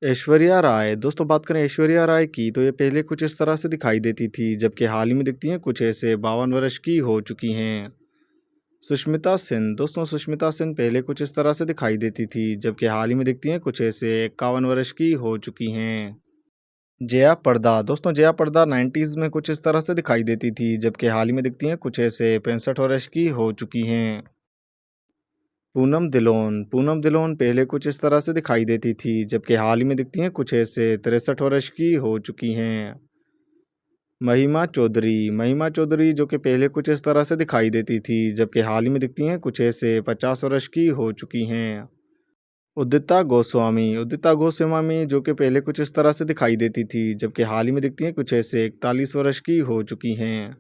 ऐश्वर्या राय दोस्तों बात करें ऐश्वर्या राय की तो ये पहले कुछ इस तरह से दिखाई देती थी जबकि हाल ही में दिखती हैं कुछ ऐसे 52 वर्ष की हो चुकी हैं। सुष्मिता सेन दोस्तों सुष्मिता सेन पहले कुछ इस तरह से दिखाई देती थी जबकि हाल ही में दिखती हैं कुछ ऐसे 51 वर्ष की हो चुकी हैं। जया प्रदा दोस्तों जया प्रदा 90s में कुछ इस तरह से दिखाई देती थी जबकि हाल ही में दिखती हैं कुछ ऐसे 65 वर्ष की हो चुकी हैं। पूनम दिलोन पहले कुछ इस तरह से दिखाई देती थी जबकि हाल ही में दिखती हैं कुछ ऐसे 63 वर्ष की हो चुकी हैं। महिमा चौधरी जो कि पहले कुछ इस तरह से दिखाई देती थी जबकि हाल ही में दिखती हैं कुछ ऐसे 50 वर्ष की हो चुकी हैं। उदिता गोस्वामी जो कि पहले कुछ इस तरह से दिखाई देती थी जबकि हाल ही में दिखती हैं कुछ ऐसे 41 वर्ष की हो चुकी हैं।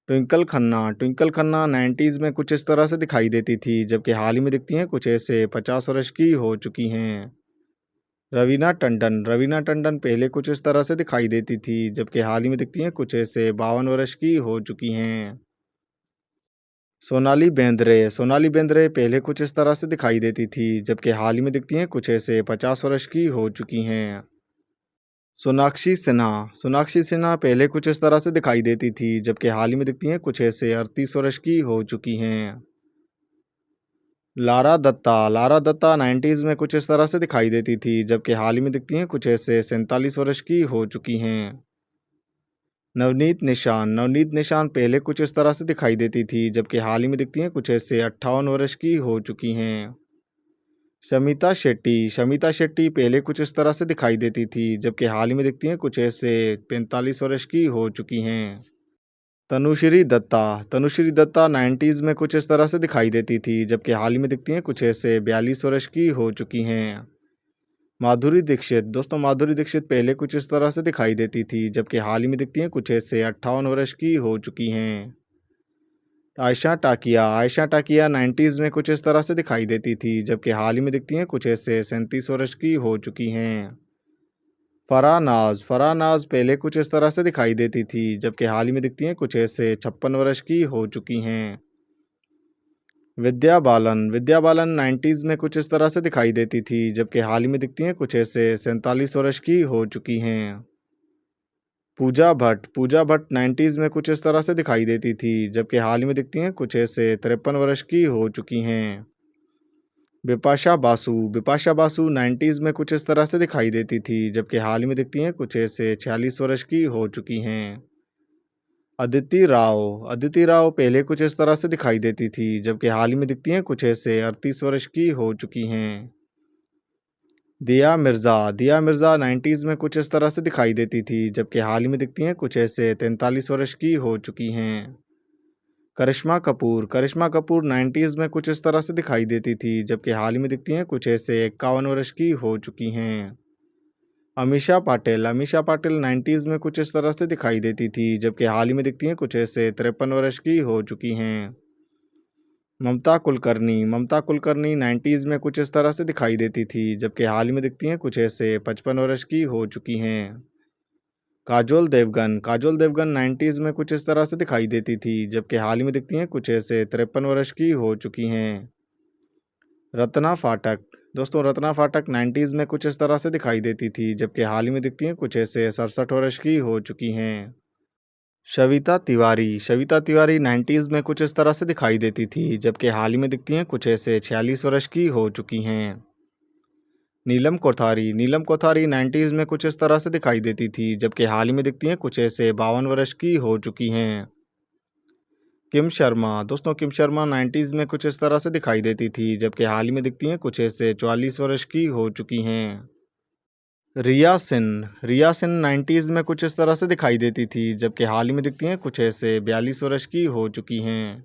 ट्विंकल खन्ना 90s में कुछ इस तरह से दिखाई देती थी जबकि हाल ही में दिखती हैं कुछ ऐसे 50 वर्ष की हो चुकी हैं। रवीना टंडन पहले कुछ इस तरह से दिखाई देती थी जबकि हाल ही में दिखती हैं कुछ ऐसे 52 वर्ष की हो चुकी हैं। सोनाली बेंद्रे पहले कुछ इस तरह से दिखाई देती थी जबकि हाल ही में दिखती हैं कुछ ऐसे 50 वर्ष की हो चुकी हैं। सोनाक्षी सिन्हा पहले कुछ इस तरह से दिखाई देती थी जबकि हाल ही में दिखती हैं कुछ ऐसे 38 वर्ष की हो चुकी हैं। लारा दत्ता 90s में कुछ इस तरह से दिखाई देती थी जबकि हाल ही में दिखती हैं कुछ ऐसे 47 वर्ष की हो चुकी हैं। नवनीत निशान पहले कुछ इस तरह से दिखाई देती थी जबकि हाल ही में दिखती हैं कुछ ऐसे 58 वर्ष की हो चुकी हैं। शमिता शेट्टी पहले कुछ इस तरह से दिखाई देती थी जबकि हाल ही में दिखती हैं कुछ ऐसे 45 वर्ष की हो चुकी हैं। तनुश्री दत्ता 90s में कुछ इस तरह से दिखाई देती थी जबकि हाल ही में दिखती हैं कुछ ऐसे 42 वर्ष की हो चुकी हैं। माधुरी दीक्षित पहले कुछ इस तरह से दिखाई देती थी जबकि हाल ही में दिखती हैं कुछ ऐसे 58 वर्ष की हो चुकी हैं। आयशा टाकिया 90s में कुछ इस तरह से दिखाई देती थी जबकि हाल ही में दिखती हैं कुछ ऐसे 37 वर्ष की हो चुकी हैं। फराह नाज पहले कुछ इस तरह से दिखाई देती थी जबकि हाल ही में दिखती हैं कुछ ऐसे 56 वर्ष की हो चुकी हैं। विद्या बालन 90s में कुछ इस तरह से दिखाई देती थी जबकि हाल ही में दिखती हैं कुछ ऐसे 47 वर्ष की हो चुकी हैं। पूजा भट्ट 90s में कुछ इस तरह से दिखाई देती थी जबकि हाल ही में दिखती हैं कुछ ऐसे 53 वर्ष की हो चुकी हैं। बिपाशा बासु 90s में कुछ इस तरह से दिखाई देती थी जबकि हाल ही में दिखती हैं कुछ ऐसे 46 वर्ष की हो चुकी हैं। अदिति राव पहले कुछ इस तरह से दिखाई देती थी जबकि हाल ही में दिखती हैं कुछ ऐसे 38 वर्ष की हो चुकी हैं। दिया मिर्ज़ा 90s में कुछ इस तरह से दिखाई देती थी जबकि हाल ही में दिखती हैं कुछ ऐसे 43 वर्ष की हो चुकी हैं। करिश्मा कपूर 90s में कुछ इस तरह से दिखाई देती थी जबकि हाल ही में दिखती हैं कुछ ऐसे 51 वर्ष की हो चुकी हैं। अमीषा पाटिल 90s में कुछ इस तरह से दिखाई देती थी जबकि हाल ही में दिखती हैं कुछ ऐसे 53 वर्ष की हो चुकी हैं। ममता कुलकर्णी 90s में कुछ इस तरह से दिखाई देती थी जबकि हाल ही में दिखती हैं कुछ ऐसे 55 वर्ष की हो चुकी हैं। काजोल देवगन 90s में कुछ इस तरह से दिखाई देती थी जबकि हाल ही में दिखती हैं कुछ ऐसे 53 वर्ष की हो चुकी हैं। रत्ना फाटक 90s में कुछ इस तरह से दिखाई देती थी जबकि हाल ही में दिखती हैं कुछ ऐसे 67 वर्ष की हो चुकी हैं। शविता तिवारी 90s में कुछ इस तरह से दिखाई देती थी जबकि हाल ही में दिखती हैं कुछ ऐसे 46 वर्ष की हो चुकी हैं। नीलम कोठारी 90s में कुछ इस तरह से दिखाई देती थी जबकि हाल ही में दिखती हैं कुछ ऐसे 52 वर्ष की हो चुकी हैं। किम शर्मा 90s में कुछ इस तरह से दिखाई देती थी जबकि हाल ही में दिखती हैं कुछ ऐसे 44 वर्ष की हो चुकी हैं। रिया सिन 90s में कुछ इस तरह से दिखाई देती थी जबकि हाल ही में दिखती हैं कुछ ऐसे 42 वर्ष की हो चुकी हैं।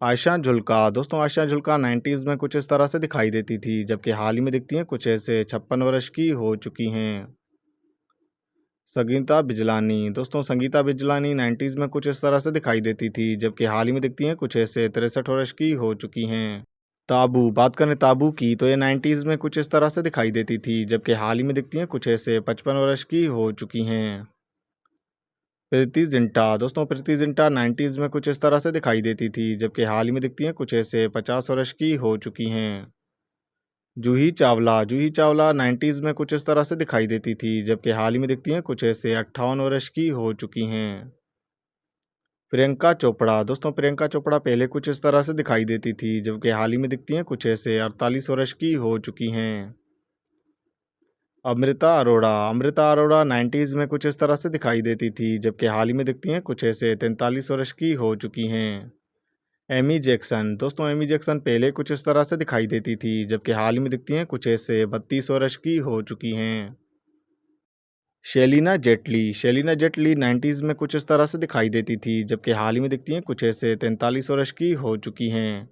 आयशा झुल्का 90s में कुछ इस तरह से दिखाई देती थी जबकि हाल ही में दिखती हैं कुछ ऐसे 56 वर्ष की हो चुकी हैं। संगीता बिजलानी 90s में कुछ इस तरह से दिखाई देती थी जबकि हाल ही में दिखती हैं कुछ ऐसे 63 वर्ष की हो चुकी हैं। बात करें ताबू की तो ये 90s में कुछ इस तरह से दिखाई देती थी जबकि हाल ही में दिखती हैं कुछ ऐसे 55 वर्ष की हो चुकी हैं। प्रीति जिंटा 90s में कुछ इस तरह से दिखाई देती थी जबकि हाल ही में दिखती हैं कुछ ऐसे 50 वर्ष की हो चुकी हैं। जूही चावला 90s में कुछ इस तरह से दिखाई देती थी, जबकि हाल ही में दिखती हैं कुछ ऐसे 58 वर्ष की हो चुकी हैं। प्रियंका चोपड़ा प्रियंका चोपड़ा पहले कुछ इस तरह से दिखाई देती थी, जबकि हाल ही में दिखती हैं कुछ ऐसे 48 वर्ष की हो चुकी हैं। अमृता अरोड़ा 90s में कुछ इस तरह से दिखाई देती थी, जबकि हाल ही में दिखती हैं कुछ ऐसे 43 वर्ष की हो चुकी हैं। एमी जैक्सन पहले कुछ इस तरह से दिखाई देती थी, जबकि हाल ही में दिखती हैं कुछ ऐसे 32 वर्ष की हो चुकी हैं। शेलिना जेटली 90s में कुछ इस तरह से दिखाई देती थी, जबकि हाल ही में दिखती हैं कुछ ऐसे 43 वर्ष की हो चुकी हैं।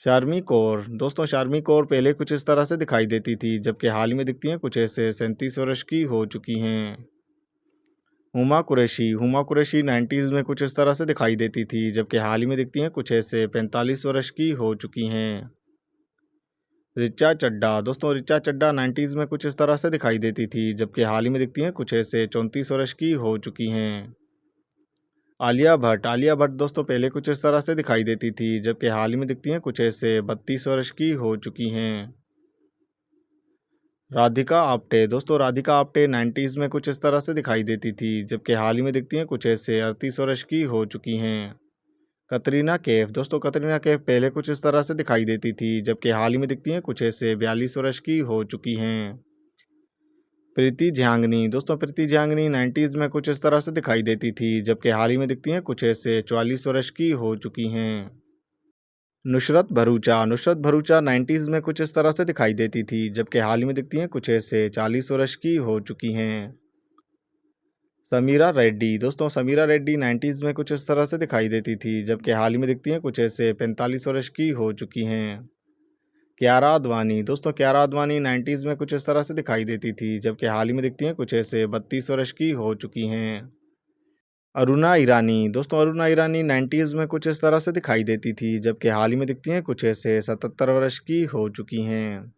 शार्मी कौर पहले कुछ इस तरह से दिखाई देती थी, जबकि हाल ही में दिखती हैं कुछ ऐसे 37 वर्ष की हो चुकी हैं। हुमा कुरैशी 90s में कुछ इस तरह से दिखाई देती थी, जबकि हाल ही में दिखती हैं कुछ ऐसे 45 वर्ष की हो चुकी हैं। रिचा चड्ढा 90s में कुछ इस तरह से दिखाई देती थी, जबकि हाल ही में दिखती हैं कुछ ऐसे 34 वर्ष की हो चुकी हैं। आलिया भट्ट पहले कुछ इस तरह से दिखाई देती थी, जबकि हाल ही में दिखती हैं कुछ ऐसे 32 वर्ष की हो चुकी हैं। राधिका आप्टे 90s में कुछ इस तरह से दिखाई देती थी, जबकि हाल ही में दिखती हैं कुछ ऐसे 38 वर्ष की हो चुकी हैं। कतरीना कैफ पहले कुछ इस तरह से दिखाई देती थी, जबकि हाल ही में दिखती हैं कुछ ऐसे 42 वर्ष की हो चुकी हैं। प्रीति झियांगनी 90s में कुछ इस तरह से दिखाई देती थी, जबकि हाल ही में दिखती हैं कुछ ऐसे 44 वर्ष की हो चुकी हैं। नुसरत भरूचा 90s में कुछ इस तरह से दिखाई देती थी, जबकि हाल ही में दिखती हैं कुछ ऐसे 40 वर्ष की हो चुकी हैं। समीरा रेड्डी 90s में कुछ इस तरह से दिखाई देती थी, जबकि हाल ही में दिखती हैं कुछ ऐसे 45 वर्ष की हो चुकी हैं। क्यारा आडवाणी 90s में कुछ इस तरह से दिखाई देती थी, जबकि हाल ही में दिखती हैं कुछ ऐसे 32 वर्ष की हो चुकी हैं। अरुणा ईरानी 90s में कुछ इस तरह से दिखाई देती थी, जबकि हाल ही में दिखती हैं कुछ ऐसे 77 वर्ष की हो चुकी हैं।